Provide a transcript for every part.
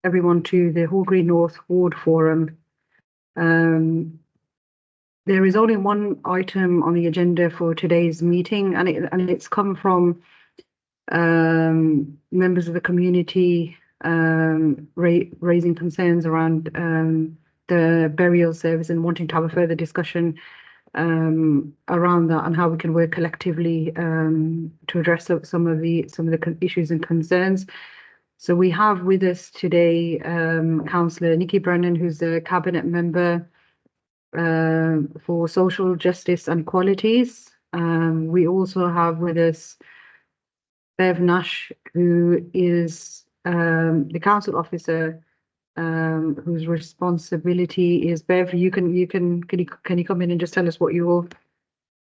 everyone to the Hall Green North Ward Forum. There is only one item on the agenda for today's meeting, and it's come from members of the community raising concerns around the burial service and wanting to have a further discussion around that and how we can work collectively to address some of the issues and concerns. So we have with us today Councillor Nicky Brennan, who's a cabinet member for social justice and equalities. We also have with us Bev Nash, who is the council officer whose responsibility is Bev. Can you come in and just tell us what your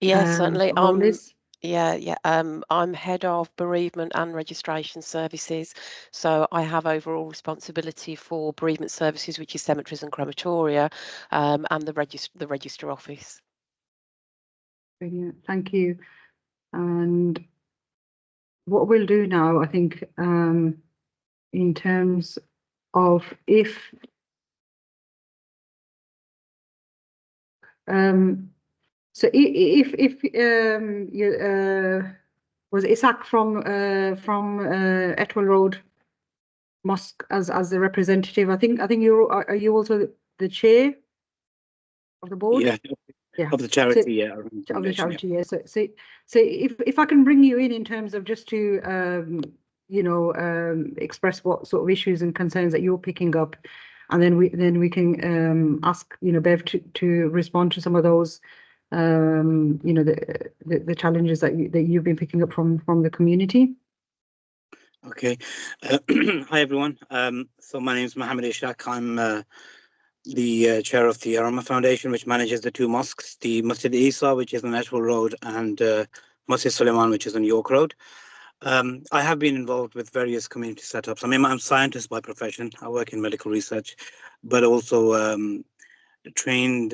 certainly. role is? I'm head of Bereavement and Registration Services, so I have overall responsibility for Bereavement Services, which is cemeteries and crematoria, and the register office. Brilliant, thank you. And what we'll do now, I think, in terms of if so if you was Isaac from Etwell Road Mosque as the representative, I think are you also the chair of the board? Yeah. Of the charity, Of the charity, yeah. So if I can bring you in terms of just to express what sort of issues and concerns that you're picking up, and then we can ask Bev to respond to some of those the challenges that you've been picking up from the community. Okay. Hi everyone. So my name is Mohammed Ishaq. I'm the chair of the Arama Foundation, which manages the two mosques, the Masjid Isa, which is on Ashwell Road, and Masjid Suleman, which is on York Road. I have been involved with various community setups. I mean, I'm a scientist by profession. I work in medical research, but also trained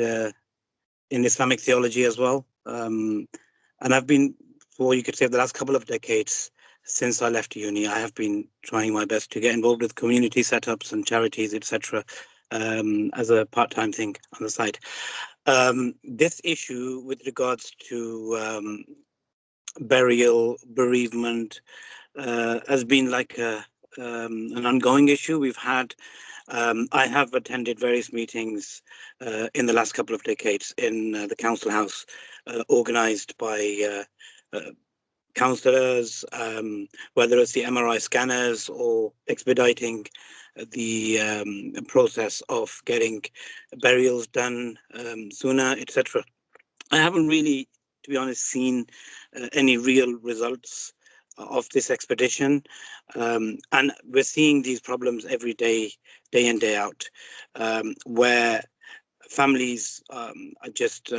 in Islamic theology as well. And I've been, for you could say, the last couple of decades since I left uni, I have been trying my best to get involved with community setups and charities, etc., as a part-time thing on the side. This issue with regards to bereavement has been like an ongoing issue. We've had, I have attended various meetings in the last couple of decades in the council house, organised by councillors, whether it's the MRI scanners or expediting the process of getting burials done sooner, etc. I haven't really, to be honest, seen any real results of this expedition, and we're seeing these problems every day, day in, day out, where families are just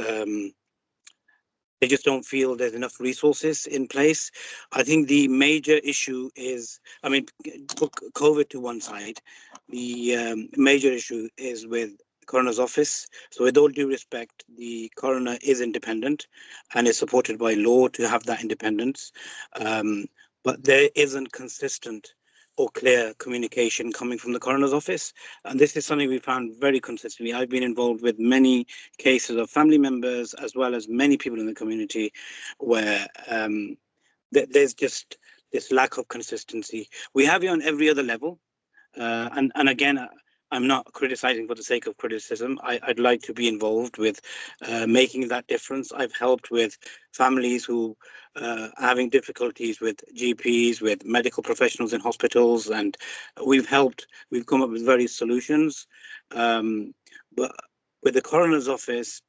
they just don't feel there's enough resources in place. I think the major issue is, I mean, put COVID to one side, the major issue is with the coroner's office. So with all due respect, the coroner is independent and is supported by law to have that independence. But there isn't consistent or clear communication coming from the coroner's office. And this is something we found very consistently. I've been involved with many cases of family members, as well as many people in the community, where there's just this lack of consistency. We have it on every other level. And again, I'm not criticizing for the sake of criticism. I'd like to be involved with making that difference. I've helped with families who are having difficulties with GPs, with medical professionals in hospitals, and we've come up with various solutions. But with the coroner's office,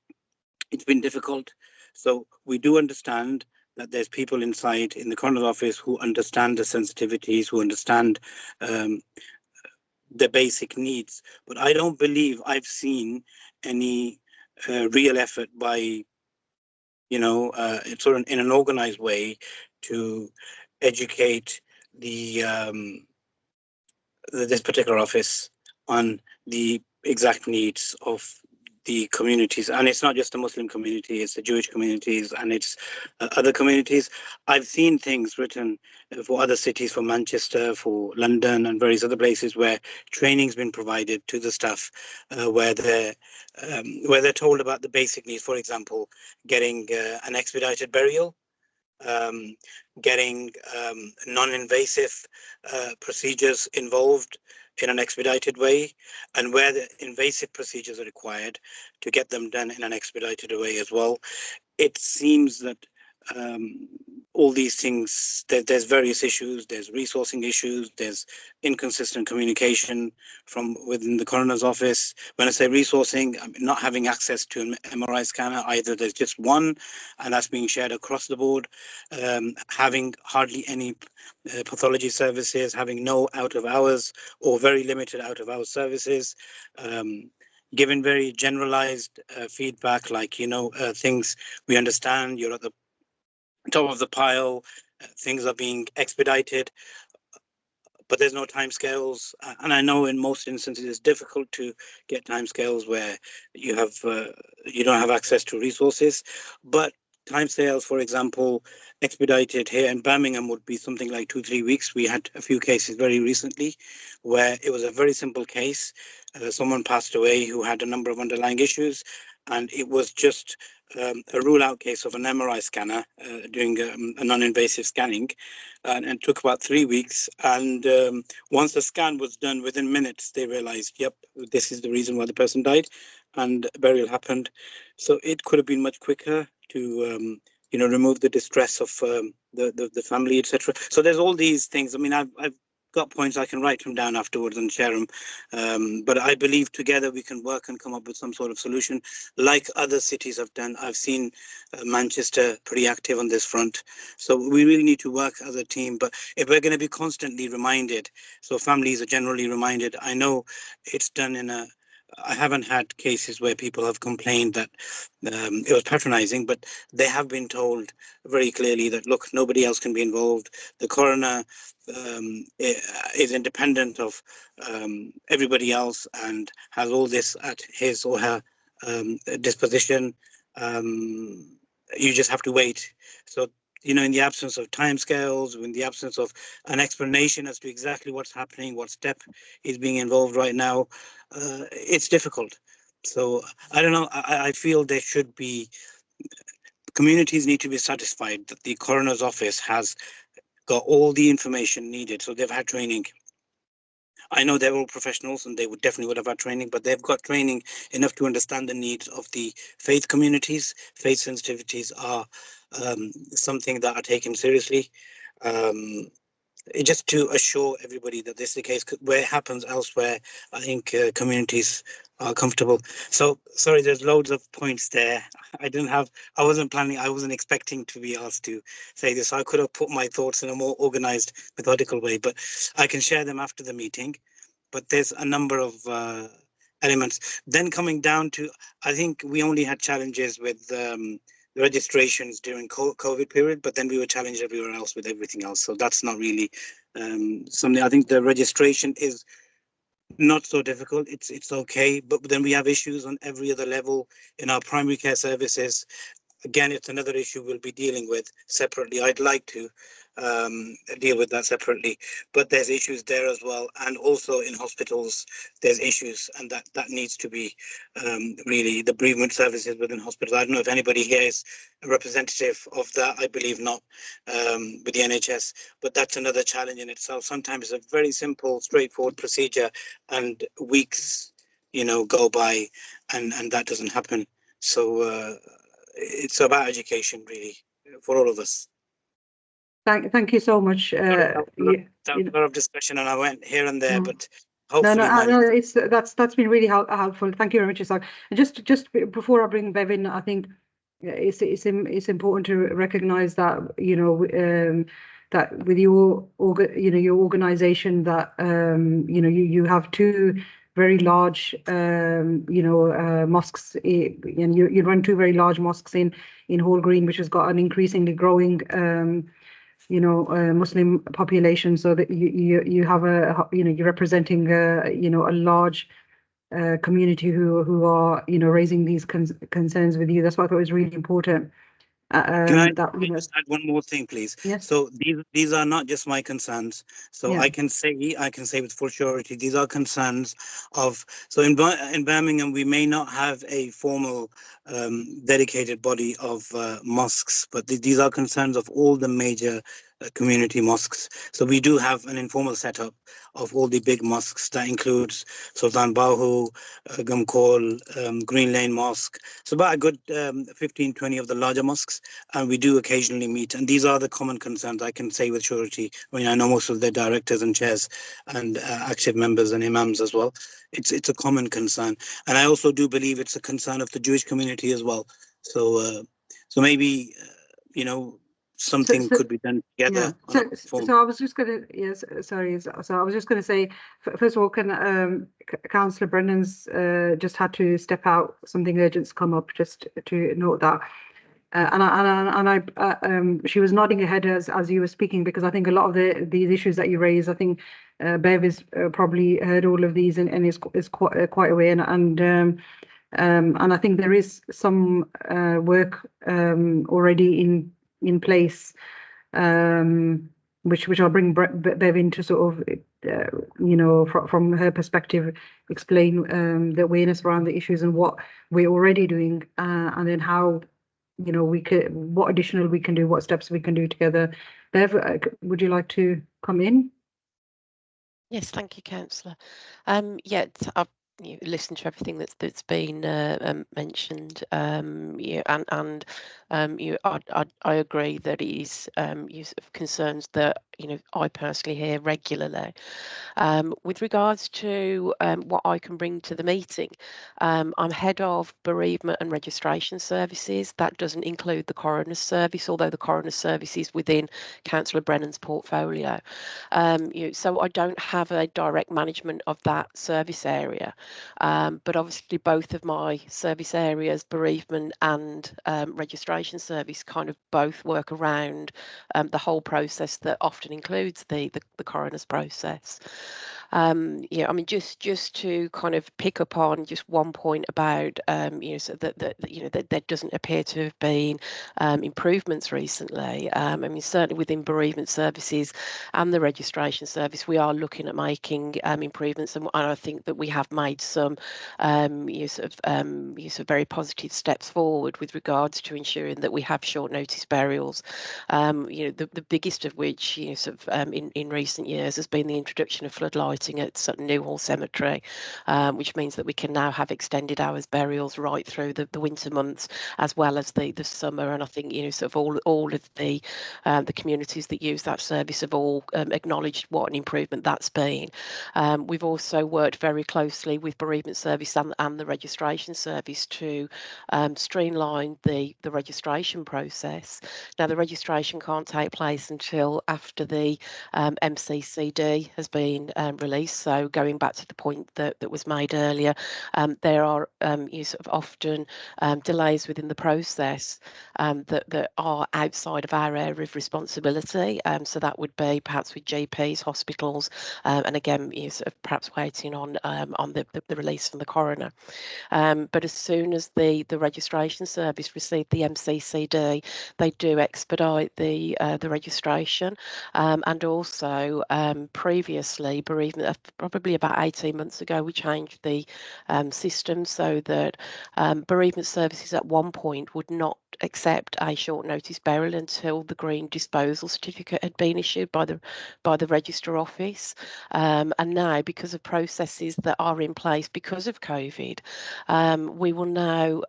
it's been difficult. So we do understand that there's people inside in the coroner's office who understand the sensitivities, who understand the basic needs, but I don't believe I've seen any real effort by, sort of in an organized way to educate this particular office on the exact needs of the communities, and it's not just the Muslim community, it's the Jewish communities, and it's other communities. I've seen things written for other cities, for Manchester, for London, and various other places where training's been provided to the staff, where they're told about the basic needs. For example, getting an expedited burial, getting non-invasive procedures involved in an expedited way, and where the invasive procedures are required, to get them done in an expedited way as well. It seems that all these things, there's various issues, there's resourcing issues, there's inconsistent communication from within the coroner's office. When I say resourcing, I'm not having access to an MRI scanner either. There's just one, and that's being shared across the board. Having hardly any pathology services, having no out of hours or very limited out of hours services. Given very generalized feedback, like, things we understand, you're at the top of the pile, things are being expedited, but there's no timescales. And I know in most instances it's difficult to get timescales where you don't have access to resources. But timescales, for example, expedited here in Birmingham would be something like 2-3 weeks. We had a few cases very recently where it was a very simple case. Someone passed away who had a number of underlying issues, and it was just a rule-out case of an MRI scanner doing a non-invasive scanning, and took about 3 weeks. And once the scan was done, within minutes, they realized, yep, this is the reason why the person died, and burial happened. So it could have been much quicker to, remove the distress of the family, etc. So there's all these things. I mean, I've got points, I can write them down afterwards and share them. But I believe together we can work and come up with some sort of solution like other cities have done. I've seen Manchester pretty active on this front. So we really need to work as a team. But if we're going to be constantly reminded, so families are generally reminded, I know it's done I haven't had cases where people have complained that it was patronizing, but they have been told very clearly that, look, nobody else can be involved. The coroner is independent of everybody else and has all this at his or her disposition. You just have to wait. So, in the absence of timescales, in the absence of an explanation as to exactly what's happening, what step is being involved right now, it's difficult. So I don't know. I feel there should be, communities need to be satisfied that the coroner's office has got all the information needed. So they've had training. I know they're all professionals and they would have had training, but they've got training enough to understand the needs of the faith communities. Faith sensitivities are something that are taken seriously. Just to assure everybody that this is the case. Where it happens elsewhere, I think communities are comfortable. So sorry, there's loads of points there. I wasn't planning, I wasn't expecting to be asked to say this. I could have put my thoughts in a more organized, methodical way, but I can share them after the meeting. But there's a number of elements. Then coming down to, I think we only had challenges with the registrations during COVID period, but then we were challenged everywhere else with everything else. So that's not really something. I think the registration is not so difficult. It's okay, but then we have issues on every other level in our primary care services. Again, it's another issue we'll be dealing with separately. I'd like to deal with that separately, but there's issues there as well. And also in hospitals, there's issues, and that needs to be really the bereavement services within hospitals. I don't know if anybody here is a representative of that. I believe not, with the NHS, but that's another challenge in itself. Sometimes it's a very simple, straightforward procedure and weeks, go by and that doesn't happen. So it's about education, really, for all of us. Thank you so much. That was a lot of discussion, and I went here and there, but hopefully, that's been really helpful. Thank you very much, Isaac. And just before I bring Bev in, I think it's important to recognise that that with your organisation, that you have two very large mosques, and you run two very large mosques in Hall Green, which has got an increasingly growing Muslim population, so that you have you're representing a large community who are, you know, raising these concerns with you. That's why I thought it was really important. Can I That, you know, just add one more thing, please? yes, So these are not just my concerns. So yeah, I can say with full surety these are concerns of. So in Birmingham we may not have a formal dedicated body of mosques, but these are concerns of all the major community mosques. So we do have an informal setup of all the big mosques that includes Sultan Bahu, Gumkol, Green Lane Mosque. So about a good 15, 20 of the larger mosques, and we do occasionally meet. And these are the common concerns, I can say with surety. I mean, I know most of the directors and chairs and active members and imams as well. It's a common concern, and I also do believe it's a concern of the Jewish community as well. So so maybe you know, something so could be done yeah. together on a form. So I was just gonna, yes, sorry. So I was just gonna say, first of all, can Councillor Brennan's just had to step out. Something urgent's come up. Just to note that. She was nodding her head as you were speaking, because I think a lot of these issues that you raise, I think Bev has probably heard all of these and is quite aware, and I think there is some work already in place, which I'll bring Bev in to sort of you know, from her perspective, explain the awareness around the issues and what we're already doing, and then how, you know, what additional we can do, what steps we can do together. Bev, would you like to come in? Yes, thank you, Councillor. Yeah, I've listened to everything that's been mentioned. Yeah, and I agree that it is concerns that I personally hear regularly. With regards to what I can bring to the meeting, I'm head of Bereavement and Registration Services. That doesn't include the Coroner's Service, although the Coroner's Service is within Councillor Brennan's portfolio. So I don't have a direct management of that service area, but obviously both of my service areas, bereavement and registration service, kind of both work around the whole process that often includes the coroner's process. Yeah, I mean, just to kind of pick up on just one point about so that there doesn't appear to have been improvements recently. I mean, certainly within bereavement services and the registration service, we are looking at making improvements, and I think that we have made some sort of very positive steps forward with regards to ensuring that we have short notice burials. The biggest of which in recent years has been the introduction of floodlighting at Sutton Newhall Cemetery, which means that we can now have extended hours burials right through the winter months as well as the summer. And I think sort of all of the communities that use that service have all acknowledged what an improvement that's been. We've also worked very closely with Bereavement Service and the registration service to streamline the registration process. Now, the registration can't take place until after the MCCD has been released. So going back to the point that was made earlier, there are often delays within the process that are outside of our area of responsibility. So that would be perhaps with GPs, hospitals, and again, perhaps waiting on the release from the coroner. But as soon as the registration service received the MCCD, they do expedite the registration, and also previously, bereavement, probably about 18 months ago, we changed the system so that bereavement services at one point would not accept a short notice burial until the green disposal certificate had been issued by the register office. And now, because of processes that are in place because of COVID, we will now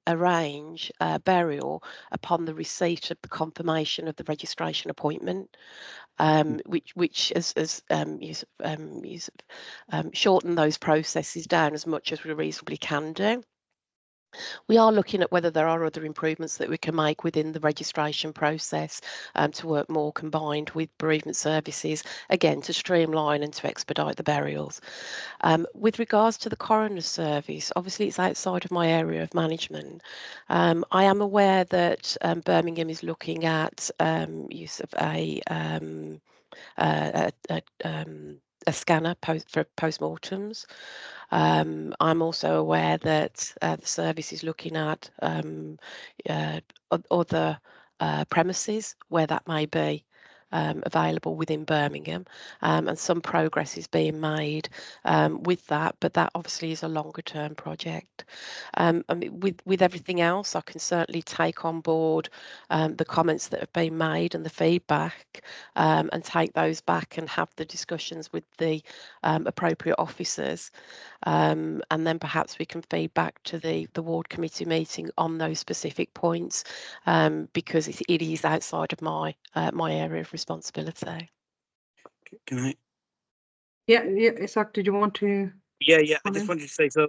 arrange burial upon the receipt of the confirmation of the registration appointment, which has shortened those processes down as much as we reasonably can do. We are looking at whether there are other improvements that we can make within the registration process to work more combined with bereavement services, again, to streamline and to expedite the burials. With regards to the coroner's service, obviously it's outside of my area of management. I am aware that Birmingham is looking at use of a a scanner for postmortems. I'm also aware that the service is looking at other premises where that may be available within Birmingham, and some progress is being made with that, but that obviously is a longer term project. I mean, with everything else, I can certainly take on board the comments that have been made and the feedback, and take those back and have the discussions with the appropriate officers, and then perhaps we can feed back to the ward committee meeting on those specific points, because it is outside of my my area of responsibility. Can I? Yeah, Isaac, did you want to? Yeah, I just comment? wanted to say, so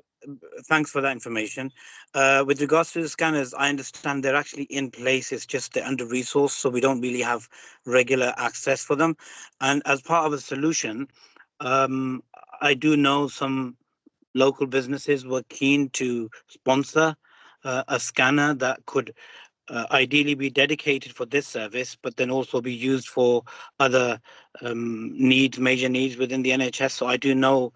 thanks for that information. With regards to the scanners, I understand they're actually in place. It's just they're under resourced, so we don't really have regular access for them. And as part of a solution, I do know some local businesses were keen to sponsor a scanner that could ideally be dedicated for this service, but then also be used for other needs, major needs within the NHS. So I do know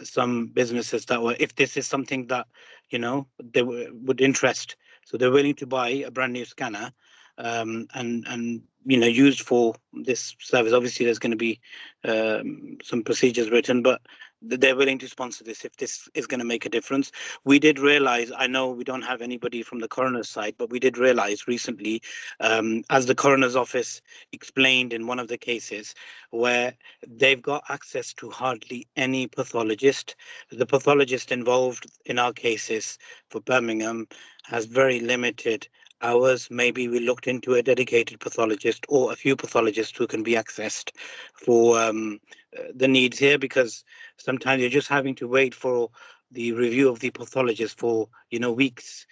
some businesses that were, if this is something that, you know, they would interest, so they're willing to buy a brand new scanner and you know, used for this service. Obviously, there's going to be some procedures written, but they're willing to sponsor this if this is going to make a difference. We did realize, I know we don't have anybody from the coroner's side, but we did realize recently, as the coroner's office explained in one of the cases, where they've got access to hardly any pathologist. The pathologist involved in our cases for Birmingham has very limited hours. Maybe we looked into a dedicated pathologist or a few pathologists who can be accessed for the needs here, because sometimes you're just having to wait for the review of the pathologist for, you know, weeks,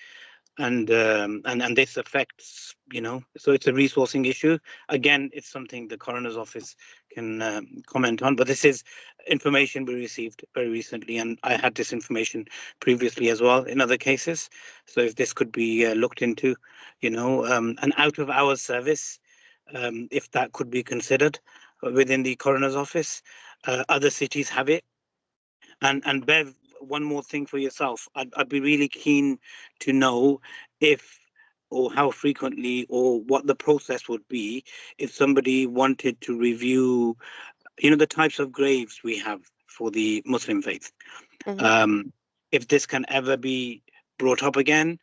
and this affects, you know, so it's a resourcing issue. Again, it's something the coroner's office can comment on, but this is information we received very recently, and I had this information previously as well in other cases. So if this could be looked into, you know, an out of hours service, if that could be considered within the coroner's office. Other cities have it. And Bev, one more thing for yourself. I'd be really keen to know if or how frequently or what the process would be if somebody wanted to review, you know, the types of graves we have for the Muslim faith. Mm-hmm. If this can ever be brought up again.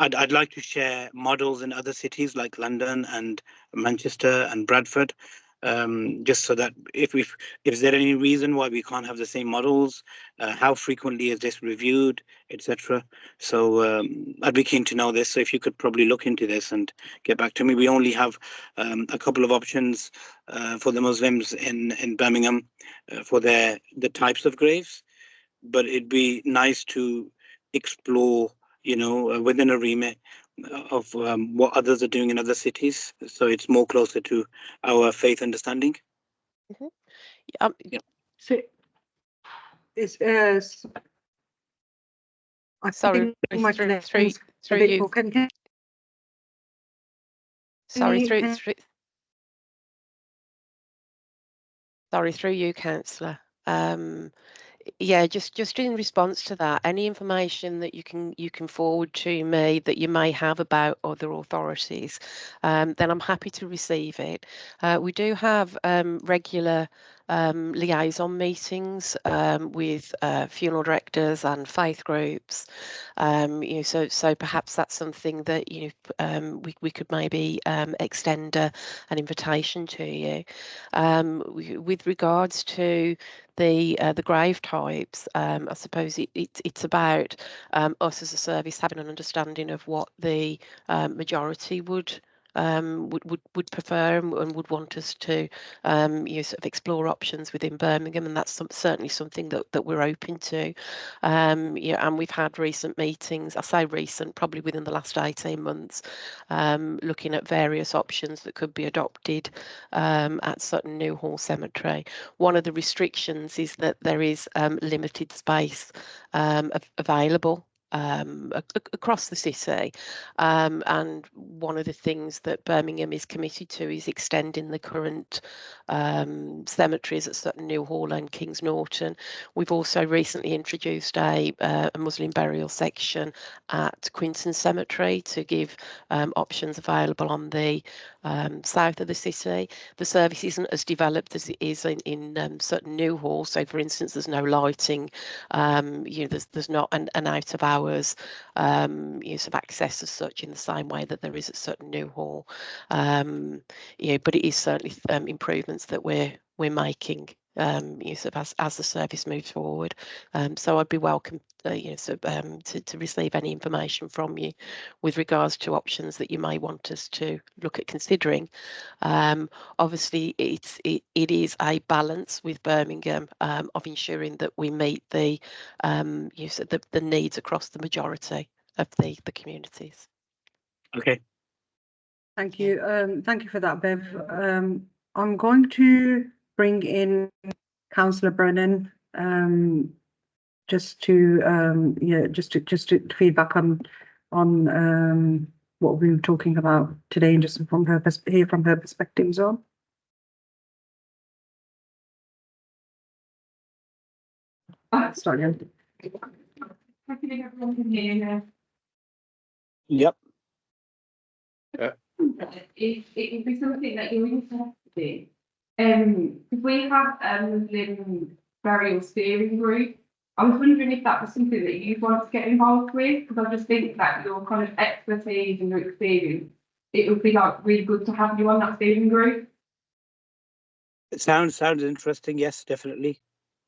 I'd like to share models in other cities like London and Manchester and Bradford, just so that if there any reason why we can't have the same models, how frequently is this reviewed, etc. So I'd be keen to know this. So if you could probably look into this and get back to me. We only have a couple of options for the Muslims in Birmingham for the types of graves, but it'd be nice to explore, you know, within a remit of what others are doing in other cities, so it's more closer to our faith understanding. Mm-hmm. Yeah. So it's I Sorry, think my through connection's a you. bit poor. Can Sorry, you- through you, Councillor. Yeah, just in response to that, any information that you can forward to me that you may have about other authorities, then I'm happy to receive it. We do have regular liaison meetings with funeral directors and faith groups. You know, so perhaps that's something that, you know, we could maybe extend an invitation to you. With regards to the grave types, I suppose it's about us as a service having an understanding of what the majority would prefer and would want us to you know, sort of explore options within Birmingham, and that's certainly something that we're open to. Yeah, and we've had recent meetings. I say recent, probably within the last 18 months, looking at various options that could be adopted at Sutton New Hall Cemetery. One of the restrictions is that there is limited space available across the city. And one of the things that Birmingham is committed to is extending the current cemeteries at Sutton New Hall and Kings Norton. We've also recently introduced a Muslim burial section at Quinton Cemetery to give options available on the south of the city. The service isn't as developed as it is in Sutton New Hall. So, for instance, there's no lighting. There's not an out of hours use of access as such in the same way that there is at Sutton New Hall. But it is certainly improvements that we're making use of as the service moves forward. So I'd be welcome to receive any information from you with regards to options that you may want us to look at considering. Obviously, it is a balance with Birmingham of ensuring that we meet the needs across the majority of the communities. Okay. Thank you. Thank you for that, Bev. I'm going to bring in Councillor Brennan just to feedback on what we were talking about today, and just hear from her perspective as well. Sorry. I think everyone can hear you. Yep. If it would be something that you're interested in, if we have a Muslim burial steering group, I was wondering if that was something that you'd want to get involved with, because I just think that your kind of expertise and your experience, it would be like really good to have you on that steering group. It sounds interesting. Yes, definitely.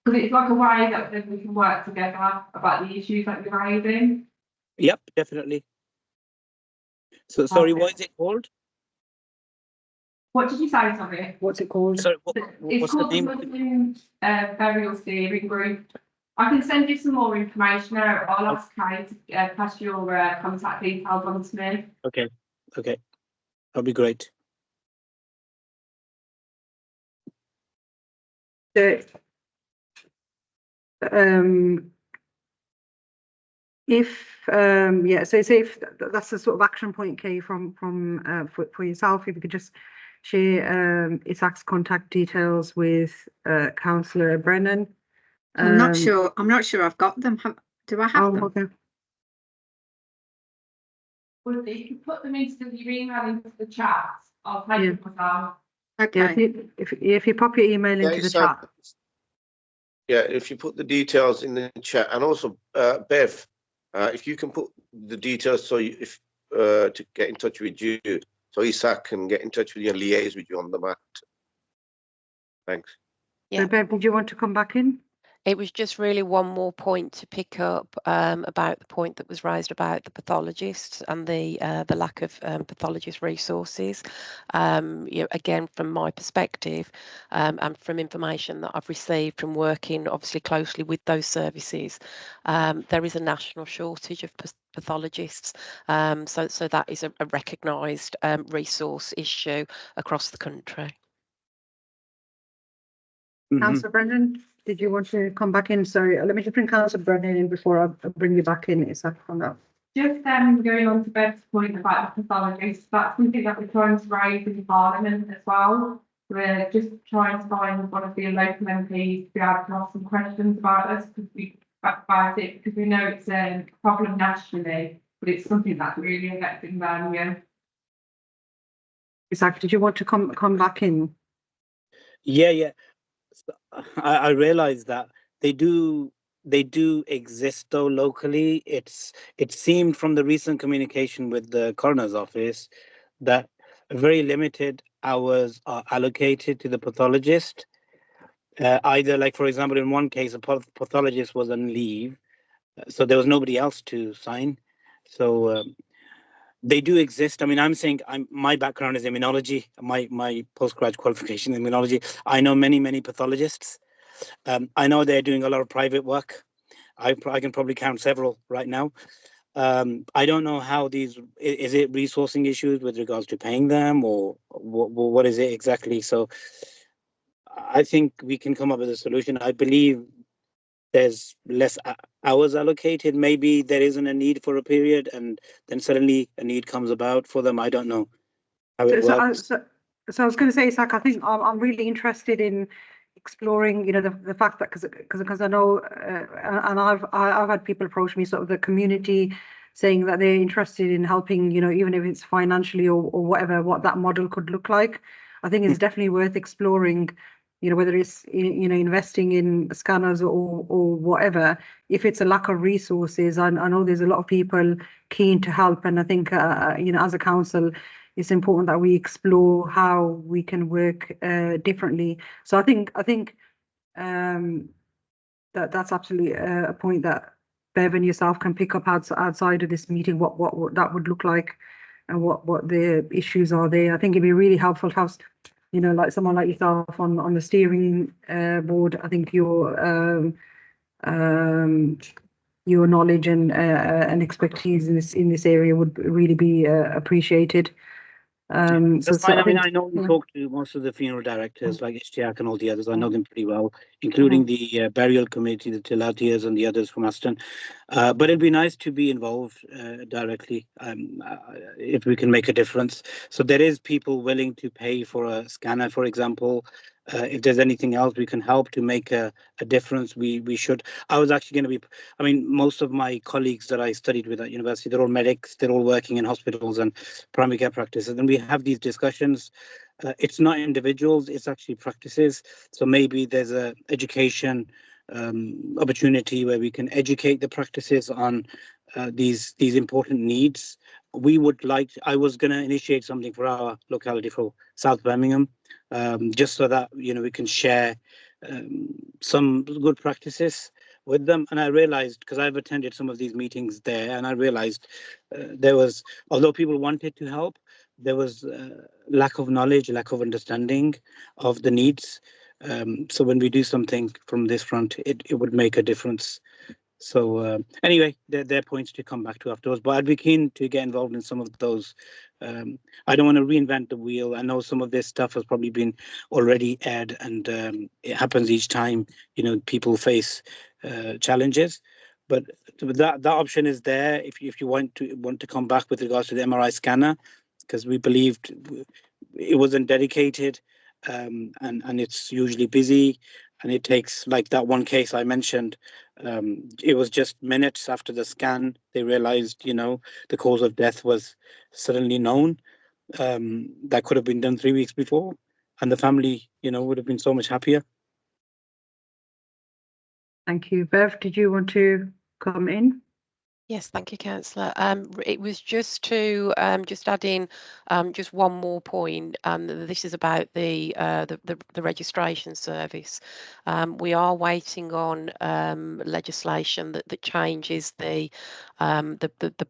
Because it's like a way that we can work together about the issues that you're raising. Yep, definitely. So, sorry, what is it called? What did you say, sorry? What's it called? Sorry, It's what's the called the name? Muslim Burial Steering Group. I can send you some more information out. I'll ask Kay to pass your contact details on to me. Okay, that'll be great. If that's the sort of action point, Kay, for yourself, if you could just share Isaac's contact details with Councillor Brennan. I'm not sure I've got them. Do I have them? Okay. Well, you can put them into your email into the chat. I'll take them myself. Okay. Yeah, if you pop your email into the chat. Yeah, if you put the details in the chat, and also Bev, if you can put the details to get in touch with you, so Isaac can get in touch with you and liaise with you on the matter. Thanks. Yeah. So, Bev, did you want to come back in? It was just really one more point to pick up about the point that was raised about the pathologists and the lack of pathologist resources. Again, from my perspective, and from information that I've received from working obviously closely with those services, there is a national shortage of pathologists. So that is a recognised resource issue across the country. Councillor Brennan, did you want to come back in? Sorry, let me just bring Councillor Brennan in before I bring you back in. Is that on that? Just going on to Bev's point about the pathologists, that's something that we're trying to raise in Parliament as well. We're just trying to find one of the local MPs to be able to ask some questions about us because we know it's a problem nationally, but it's something that's really affecting Birmingham. Isaac, did you want to come back in? Yeah. I realize that they do exist though locally. It seemed from the recent communication with the coroner's office that very limited hours are allocated to the pathologist. Either, like for example, in one case, a pathologist was on leave, so there was nobody else to sign. So they do exist. I mean, I'm saying my background is immunology. My postgraduate qualification is immunology. I know many pathologists. I know they're doing a lot of private work. I can probably count several right now. I don't know how is it resourcing issues with regards to paying them, or what is it exactly? So I think we can come up with a solution. I believe there's less hours allocated. Maybe there isn't a need for a period, and then suddenly a need comes about for them. I don't know how it works. So I was going to say, Isaac, I think I'm really interested in exploring, you know, the fact that because I know, and I've had people approach me, sort of the community, saying that they're interested in helping, you know, even if it's financially or whatever, what that model could look like. I think it's definitely worth exploring, you know, whether it's, you know, investing in scanners or whatever. If it's a lack of resources, I know there's a lot of people keen to help, and I think, you know, as a council, it's important that we explore how we can work differently. So I think that's absolutely a point that Bev and yourself can pick up outside of this meeting, what that would look like, and what the issues are there. I think it'd be really helpful to have, you know, like someone like yourself on the steering board. I think your knowledge and expertise in this area would really be appreciated. That's fine. I mean, I know yeah. you talk to most of the funeral directors, like Ishtiaq and all the others. I know them pretty well, including the burial committee, the Tilatias and the others from Aston. But it'd be nice to be involved directly if we can make a difference. So there is people willing to pay for a scanner, for example. If there's anything else we can help to make a difference, we should. I was actually going to be, I mean, most of my colleagues that I studied with at university, they're all medics, they're all working in hospitals and primary care practices, and we have these discussions. It's not individuals, it's actually practices. So maybe there's a education opportunity where we can educate the practices on these important needs. We would like, I was going to initiate something for our locality for South Birmingham, just so that, you know, we can share some good practices with them. And I realized, because I've attended some of these meetings there, and I realized there was, although people wanted to help, there was lack of knowledge, lack of understanding of the needs. So when we do something from this front, it would make a difference. So anyway, there are points to come back to afterwards, but I'd be keen to get involved in some of those. I don't want to reinvent the wheel. I know some of this stuff has probably been already aired, and it happens each time, you know, people face challenges. But that option is there if you want to come back with regards to the MRI scanner, because we believed it wasn't dedicated, and it's usually busy, and it takes, like that one case I mentioned, it was just minutes after the scan they realized, you know, the cause of death was suddenly known. That could have been done 3 weeks before, and the family, you know, would have been so much happier. Thank you. Bev, did you want to come in? Yes, thank you, Councillor. It was just to just add in just one more point. This is about the registration service. We are waiting on legislation that changes the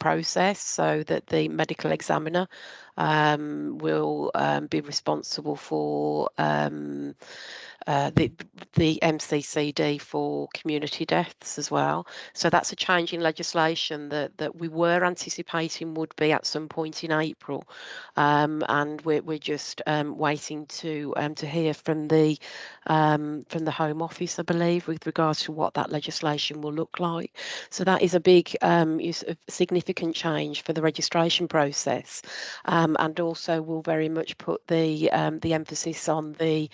process, so that the medical examiner will be responsible for the MCCD for community deaths as well. So that's a change in legislation that we were anticipating would be at some point in April, and we're just waiting to hear from the Home Office, I believe, with regards to what that legislation will look like. So that is a big significant change for the registration process, and also will very much put the emphasis on the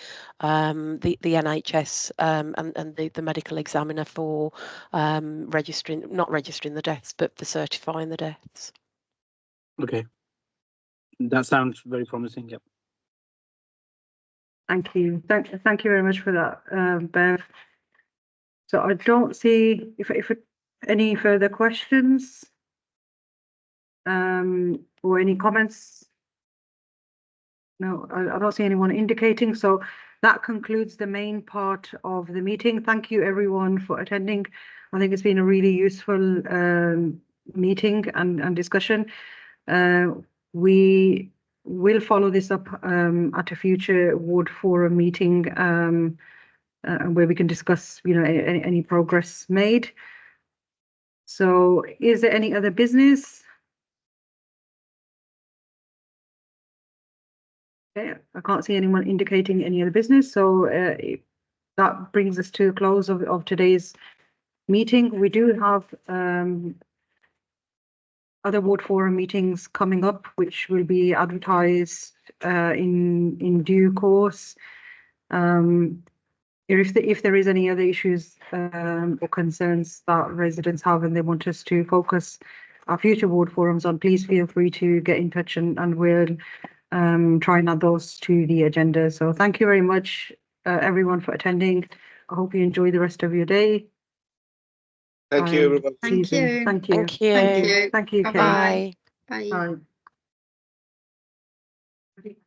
NHS and the medical examiner for not registering the deaths, but for certifying the deaths. Okay, that sounds very promising. Yep. Thank you. Thank you very much for that, Bev. So I don't see if any further questions or any comments. No, I don't see anyone indicating. So that concludes the main part of the meeting. Thank you everyone for attending. I think it's been a really useful meeting and discussion. We will follow this up at a future ward forum meeting where we can discuss, you know, any progress made. So is there any other business? Okay, I can't see anyone indicating any other business. So that brings us to the close of today's meeting. We do have other ward forum meetings coming up, which will be advertised in due course. If there is any other issues or concerns that residents have and they want us to focus our future ward forums on, please feel free to get in touch and we'll try and add those to the agenda. So thank you very much, everyone, for attending. I hope you enjoy the rest of your day. Thank you, everyone. Thank you. Thank you. Thank you. Thank you. Thank you, Kate. Bye-bye. Bye. Bye.